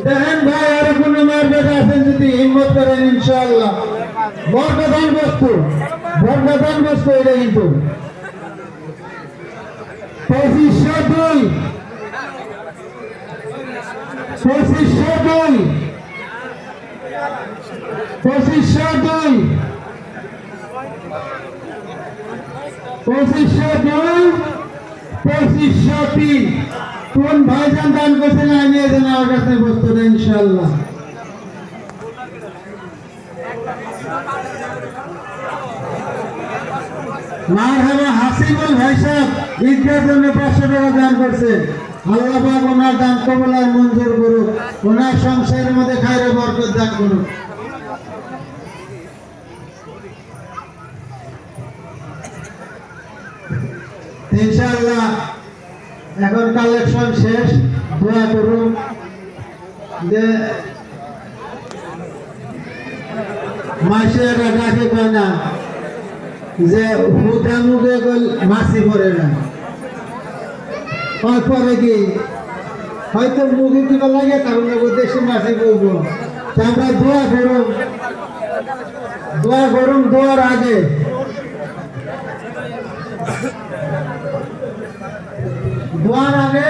দেখেন ভাই, আর কোনো মার্কেট আছেন যদি হিম্মত করেন ইনশাআল্লাহ। বরকদান বস্তু এটা কিন্তু 2502 2502 2503 কোন ভাইজান দান করছেন নিয়ে দেন আমার কাছে বস্তুটা ইনশাআল্লাহ। মারহাবা হাসিবুল ভাই সাহেব ঈদগার জন্য 500 টাকা দান করছেন। আল্লাহ পাক ওনার দান কবুল আর মঞ্জুর করুক, ওনার সংসারের মধ্যে খায়রে বরকত দান করুক। ইনশাআল্লাহ এখন কালেকশন শেষ। দোয়া করুন যে মাসের ডাকে কয় না যে হুদা মুখে মাছি পড়ে না, পরে কি হয়তো মুখে কিবা লাগে তাহলে দেশে মাছি বলবো। আমরা দোয়া করুন দোয়ার আগে দোয়ার আগে